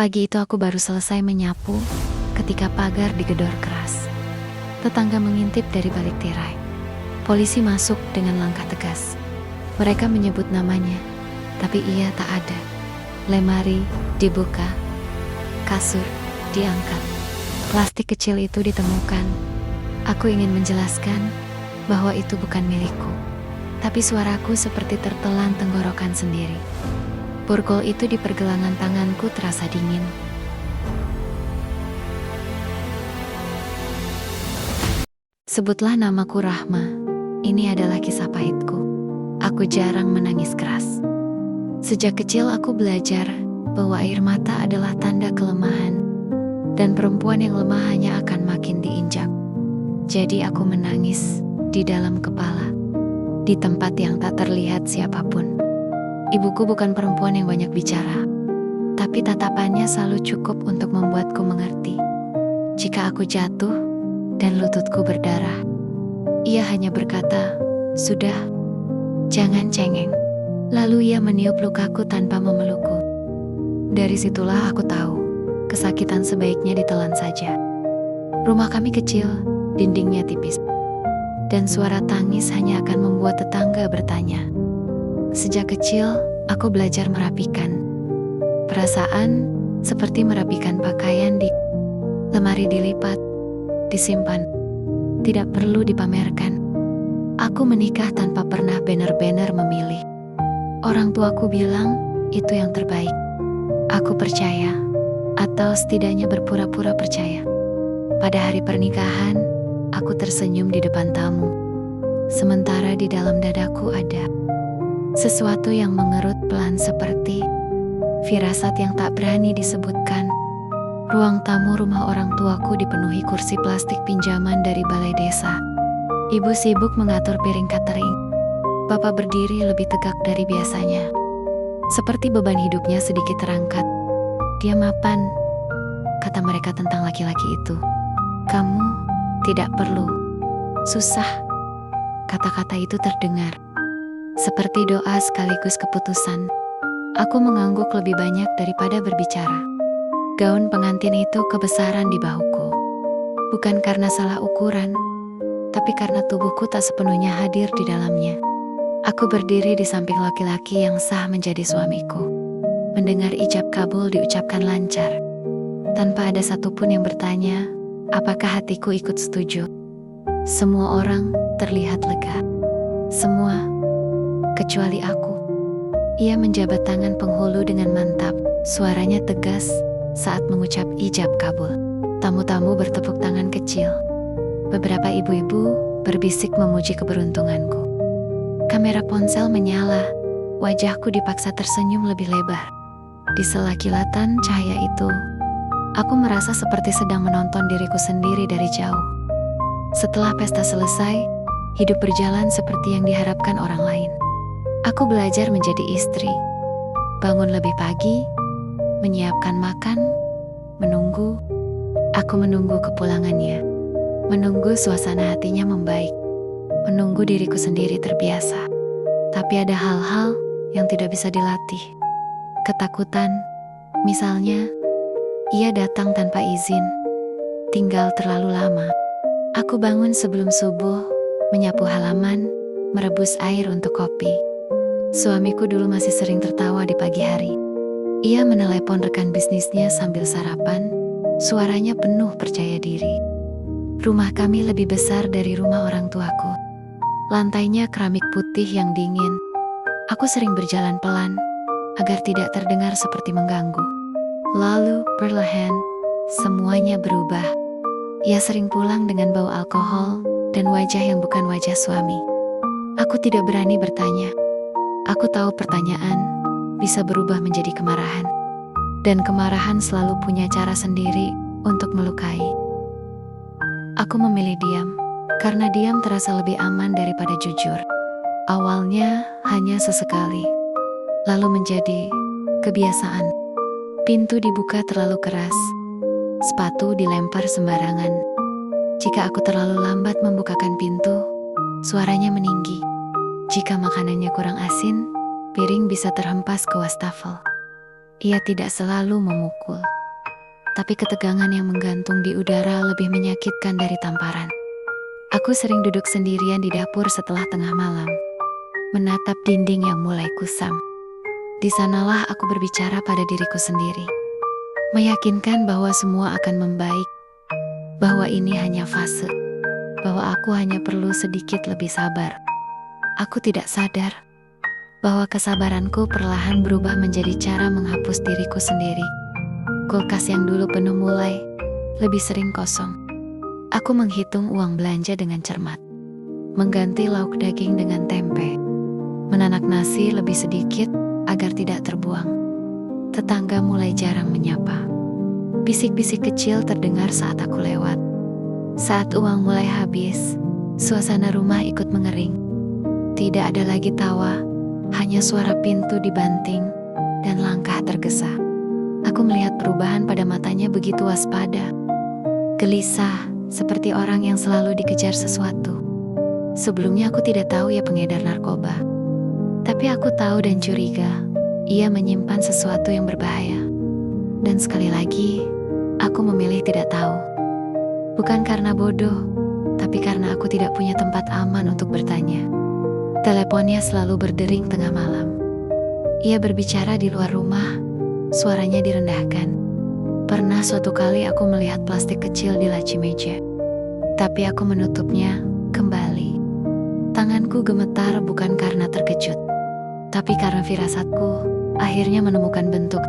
Pagi itu aku baru selesai menyapu ketika pagar digedor keras. Tetangga mengintip dari balik tirai. Polisi masuk dengan langkah tegas. Mereka menyebut namanya, tapi ia tak ada. Lemari dibuka, kasur diangkat. Plastik kecil itu ditemukan. Aku ingin menjelaskan bahwa itu bukan milikku, tapi suaraku seperti tertelan tenggorokan sendiri. Borgol itu di pergelangan tanganku terasa dingin. Sebutlah namaku Rahma. Ini adalah kisah pahitku. Aku jarang menangis keras. Sejak kecil aku belajar bahwa air mata adalah tanda kelemahan, dan perempuan yang lemah hanya akan makin diinjak. Jadi aku menangis di dalam kepala, di tempat yang tak terlihat siapapun. Ibuku bukan perempuan yang banyak bicara, tapi tatapannya selalu cukup untuk membuatku mengerti. Jika aku jatuh dan lututku berdarah, ia hanya berkata, "Sudah, jangan cengeng." Lalu ia meniup lukaku tanpa memelukku. Dari situlah aku tahu, kesakitan sebaiknya ditelan saja. Rumah kami kecil, dindingnya tipis, dan suara tangis hanya akan membuat tetangga bertanya. Sejak kecil, aku belajar merapikan. Perasaan seperti merapikan pakaian di lemari dilipat, disimpan, tidak perlu dipamerkan. Aku menikah tanpa pernah benar-benar memilih. Orang tuaku bilang itu yang terbaik. Aku percaya, atau setidaknya berpura-pura percaya. Pada hari pernikahan, aku tersenyum di depan tamu. Sementara di dalam dadaku ada sesuatu yang mengerut pelan seperti firasat yang tak berani disebutkan. Ruang tamu rumah orang tuaku dipenuhi kursi plastik pinjaman dari balai desa. Ibu sibuk mengatur piring catering. Bapak berdiri lebih tegak dari biasanya. Seperti beban hidupnya sedikit terangkat. "Dia mapan," kata mereka tentang laki-laki itu. "Kamu tidak perlu. Susah." Kata-kata itu terdengar seperti doa sekaligus keputusan. Aku mengangguk lebih banyak daripada berbicara. Gaun pengantin itu kebesaran di bahuku. Bukan karena salah ukuran, tapi karena tubuhku tak sepenuhnya hadir di dalamnya. Aku berdiri di samping laki-laki yang sah menjadi suamiku. Mendengar ijab kabul diucapkan lancar, tanpa ada satupun yang bertanya, apakah hatiku ikut setuju. Semua orang terlihat lega. Semua, kecuali aku. Ia menjabat tangan penghulu dengan mantap, suaranya tegas saat mengucap ijab kabul. Tamu-tamu bertepuk tangan kecil. Beberapa ibu-ibu berbisik memuji keberuntunganku. Kamera ponsel menyala, wajahku dipaksa tersenyum lebih lebar. Di sela kilatan cahaya itu, aku merasa seperti sedang menonton diriku sendiri dari jauh. Setelah pesta selesai, hidup berjalan seperti yang diharapkan orang lain. Aku belajar menjadi istri, bangun lebih pagi, menyiapkan makan, menunggu. Aku menunggu kepulangannya, menunggu suasana hatinya membaik, menunggu diriku sendiri terbiasa. Tapi ada hal-hal yang tidak bisa dilatih. Ketakutan, misalnya, ia datang tanpa izin, tinggal terlalu lama. Aku bangun sebelum subuh, menyapu halaman, merebus air untuk kopi. Suamiku dulu masih sering tertawa di pagi hari. Ia menelepon rekan bisnisnya sambil sarapan, suaranya penuh percaya diri. Rumah kami lebih besar dari rumah orang tuaku. Lantainya keramik putih yang dingin. Aku sering berjalan pelan, agar tidak terdengar seperti mengganggu. Lalu, perlahan, semuanya berubah. Ia sering pulang dengan bau alkohol dan wajah yang bukan wajah suami. Aku tidak berani bertanya. Aku tahu pertanyaan bisa berubah menjadi kemarahan. Dan kemarahan selalu punya cara sendiri untuk melukai. Aku memilih diam, karena diam terasa lebih aman daripada jujur. Awalnya hanya sesekali, lalu menjadi kebiasaan. Pintu dibuka terlalu keras, sepatu dilempar sembarangan. Jika aku terlalu lambat membukakan pintu, suaranya meninggi. Jika makanannya kurang asin, piring bisa terhempas ke wastafel. Ia tidak selalu memukul, tapi ketegangan yang menggantung di udara lebih menyakitkan dari tamparan. Aku sering duduk sendirian di dapur setelah tengah malam, menatap dinding yang mulai kusam. Di sanalah aku berbicara pada diriku sendiri, meyakinkan bahwa semua akan membaik, bahwa ini hanya fase, bahwa aku hanya perlu sedikit lebih sabar. Aku tidak sadar bahwa kesabaranku perlahan berubah menjadi cara menghapus diriku sendiri. Kulkas yang dulu penuh mulai lebih sering kosong. Aku menghitung uang belanja dengan cermat, mengganti lauk daging dengan tempe, menanak nasi lebih sedikit agar tidak terbuang. Tetangga mulai jarang menyapa. Bisik-bisik kecil terdengar saat aku lewat. Saat uang mulai habis, suasana rumah ikut mengering. Tidak ada lagi tawa, hanya suara pintu dibanting dan langkah tergesa. Aku melihat perubahan pada matanya begitu waspada. Gelisah, seperti orang yang selalu dikejar sesuatu. Sebelumnya aku tidak tahu ia pengedar narkoba. Tapi aku tahu dan curiga, ia menyimpan sesuatu yang berbahaya. Dan sekali lagi, aku memilih tidak tahu. Bukan karena bodoh, tapi karena aku tidak punya tempat aman untuk bertanya. Teleponnya selalu berdering tengah malam. Ia berbicara di luar rumah, suaranya direndahkan. Pernah suatu kali aku melihat plastik kecil di laci meja, tapi aku menutupnya kembali. Tanganku gemetar bukan karena terkejut, tapi karena firasatku akhirnya menemukan bentuk.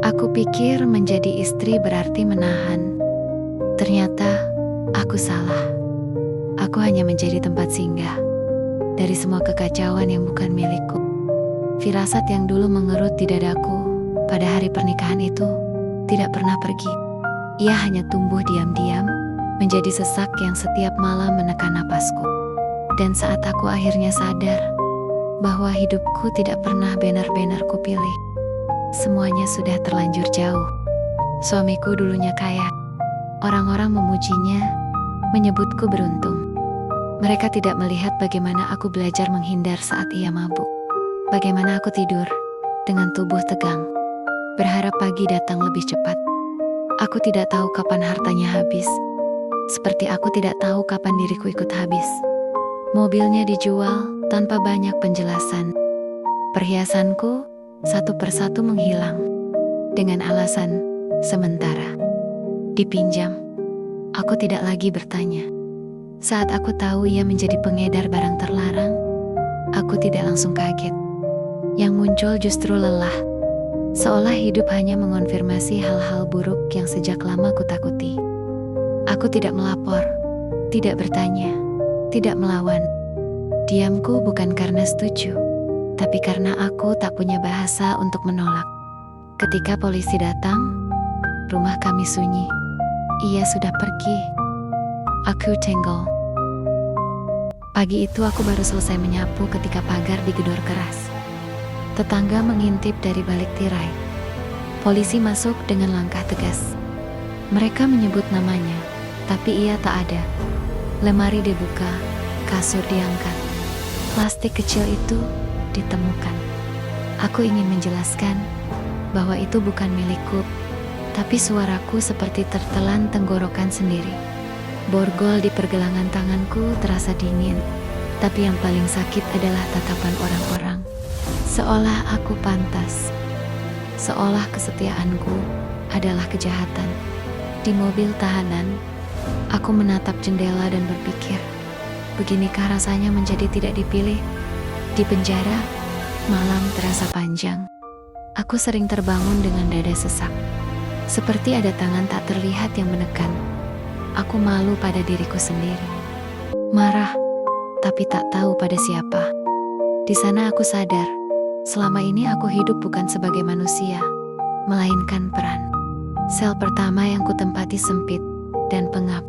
Aku pikir menjadi istri berarti menahan. Ternyata aku salah. Aku hanya menjadi tempat singgah dari semua kekacauan yang bukan milikku. Firasat yang dulu mengerut di dadaku pada hari pernikahan itu tidak pernah pergi. Ia hanya tumbuh diam-diam, menjadi sesak yang setiap malam menekan napasku. Dan saat aku akhirnya sadar bahwa hidupku tidak pernah benar-benar kupilih, semuanya sudah terlanjur jauh. Suamiku dulunya kaya. Orang-orang memujinya, menyebutku beruntung. Mereka tidak melihat bagaimana aku belajar menghindar saat ia mabuk. Bagaimana aku tidur dengan tubuh tegang, berharap pagi datang lebih cepat. Aku tidak tahu kapan hartanya habis, seperti aku tidak tahu kapan diriku ikut habis. Mobilnya dijual tanpa banyak penjelasan. Perhiasanku satu persatu menghilang dengan alasan sementara. Dipinjam. Aku tidak lagi bertanya. Saat aku tahu ia menjadi pengedar barang terlarang, aku tidak langsung kaget. Yang muncul justru lelah, seolah hidup hanya mengonfirmasi hal-hal buruk yang sejak lama kutakuti. Aku tidak melapor, tidak bertanya, tidak melawan. Diamku bukan karena setuju, tapi karena aku tak punya bahasa untuk menolak. Ketika polisi datang, rumah kami sunyi. Ia sudah pergi. Aku tenggel. Pagi itu aku baru selesai menyapu ketika pagar digedor keras. Tetangga mengintip dari balik tirai. Polisi masuk dengan langkah tegas. Mereka menyebut namanya, tapi ia tak ada. Lemari dibuka, kasur diangkat. Plastik kecil itu ditemukan. Aku ingin menjelaskan bahwa itu bukan milikku, tapi suaraku seperti tertelan tenggorokan sendiri. Borgol di pergelangan tanganku terasa dingin, tapi yang paling sakit adalah tatapan orang-orang. Seolah aku pantas, seolah kesetiaanku adalah kejahatan. Di mobil tahanan, aku menatap jendela dan berpikir, beginikah rasanya menjadi tidak dipilih? Di penjara, malam terasa panjang. Aku sering terbangun dengan dada sesak, seperti ada tangan tak terlihat yang menekan. Aku malu pada diriku sendiri. Marah, tapi tak tahu pada siapa. Di sana aku sadar, selama ini aku hidup bukan sebagai manusia, melainkan peran. Sel pertama yang kutempati sempit dan pengap.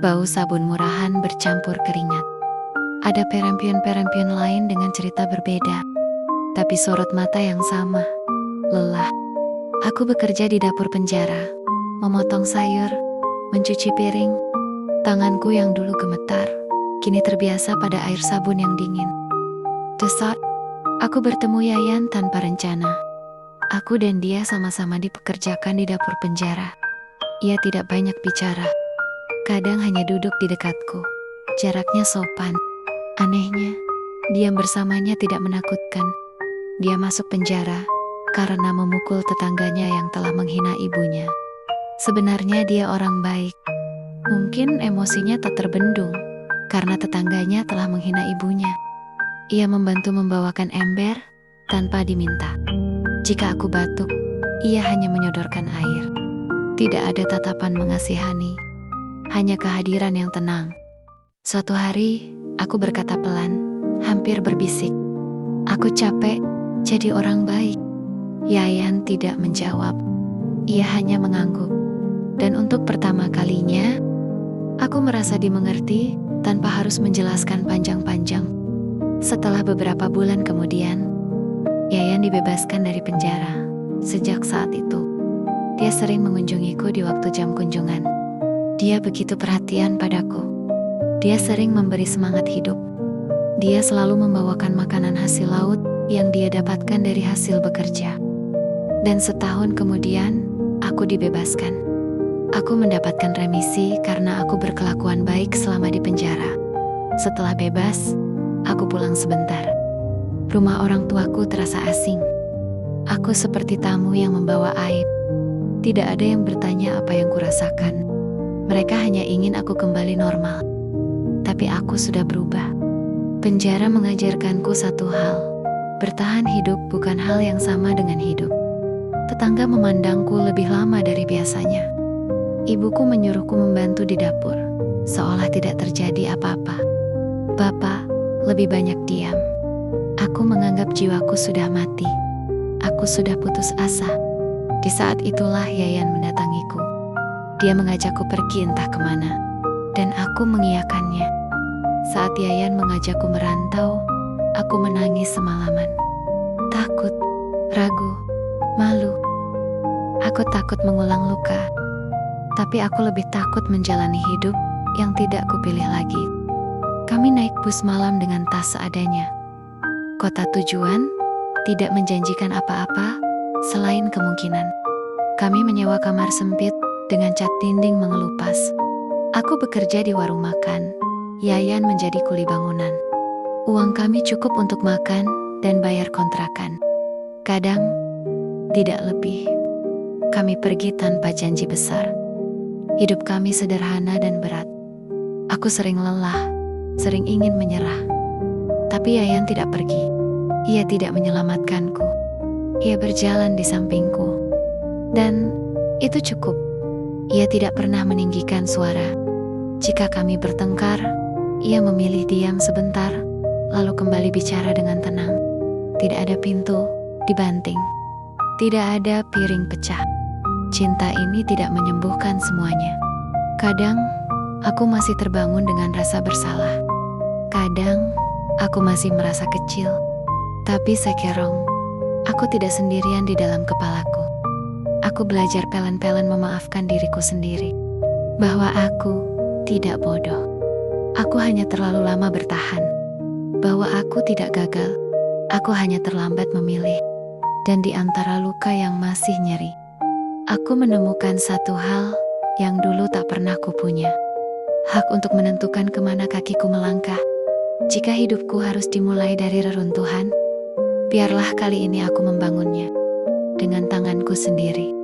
Bau sabun murahan bercampur keringat. Ada perempuan-perempuan lain dengan cerita berbeda, tapi sorot mata yang sama, lelah. Aku bekerja di dapur penjara, memotong sayur, mencuci piring. Tanganku yang dulu gemetar, kini terbiasa pada air sabun yang dingin. Desat, aku bertemu Yayan tanpa rencana. Aku dan dia sama-sama dipekerjakan di dapur penjara. Ia tidak banyak bicara. Kadang hanya duduk di dekatku. Jaraknya sopan. Anehnya, diam bersamanya tidak menakutkan. Dia masuk penjara karena memukul tetangganya yang telah menghina ibunya. Sebenarnya dia orang baik. Mungkin emosinya tak terbendung karena tetangganya telah menghina ibunya. Ia membantu membawakan ember tanpa diminta. Jika aku batuk, ia hanya menyodorkan air. Tidak ada tatapan mengasihani, hanya kehadiran yang tenang. Suatu hari, aku berkata pelan, hampir berbisik. Aku capek jadi orang baik. Yayan tidak menjawab. Ia hanya mengangguk. Dan untuk pertama kalinya, aku merasa dimengerti tanpa harus menjelaskan panjang-panjang. Setelah beberapa bulan kemudian, Yayan dibebaskan dari penjara. Sejak saat itu, dia sering mengunjungiku di waktu jam kunjungan. Dia begitu perhatian padaku. Dia sering memberi semangat hidup. Dia selalu membawakan makanan hasil laut yang dia dapatkan dari hasil bekerja. Dan setahun kemudian, aku dibebaskan. Aku mendapatkan remisi karena aku berkelakuan baik selama di penjara. Setelah bebas, aku pulang sebentar. Rumah orang tuaku terasa asing. Aku seperti tamu yang membawa aib. Tidak ada yang bertanya apa yang kurasakan. Mereka hanya ingin aku kembali normal. Tapi aku sudah berubah. Penjara mengajarkanku satu hal. Bertahan hidup bukan hal yang sama dengan hidup. Tetangga memandangku lebih lama dari biasanya. Ibuku menyuruhku membantu di dapur, seolah tidak terjadi apa-apa. Bapak lebih banyak diam. Aku menganggap jiwaku sudah mati. Aku sudah putus asa. Di saat itulah Yayan mendatangiku. Dia mengajakku pergi entah kemana, dan aku mengiyakannya. Saat Yayan mengajakku merantau, aku menangis semalaman. Takut, ragu, malu. Aku takut mengulang luka, tapi aku lebih takut menjalani hidup yang tidak kupilih lagi. Kami naik bus malam dengan tas seadanya. Kota tujuan tidak menjanjikan apa-apa selain kemungkinan. Kami menyewa kamar sempit dengan cat dinding mengelupas. Aku bekerja di warung makan. Yayan menjadi kuli bangunan. Uang kami cukup untuk makan dan bayar kontrakan. Kadang, tidak lebih. Kami pergi tanpa janji besar. Hidup kami sederhana dan berat. Aku sering lelah, sering ingin menyerah. Tapi Yayan tidak pergi. Ia tidak menyelamatkanku. Ia berjalan di sampingku. Dan itu cukup. Ia tidak pernah meninggikan suara. Jika kami bertengkar, ia memilih diam sebentar, lalu kembali bicara dengan tenang. Tidak ada pintu dibanting. Tidak ada piring pecah. Cinta ini tidak menyembuhkan semuanya. Kadang, aku masih terbangun dengan rasa bersalah. Kadang, aku masih merasa kecil. Tapi sekarang, aku tidak sendirian di dalam kepalaku. Aku belajar pelan-pelan memaafkan diriku sendiri. Bahwa aku tidak bodoh. Aku hanya terlalu lama bertahan. Bahwa aku tidak gagal. Aku hanya terlambat memilih. Dan di antara luka yang masih nyeri, aku menemukan satu hal yang dulu tak pernah kupunya. Hak untuk menentukan kemana kakiku melangkah. Jika hidupku harus dimulai dari reruntuhan, biarlah kali ini aku membangunnya dengan tanganku sendiri.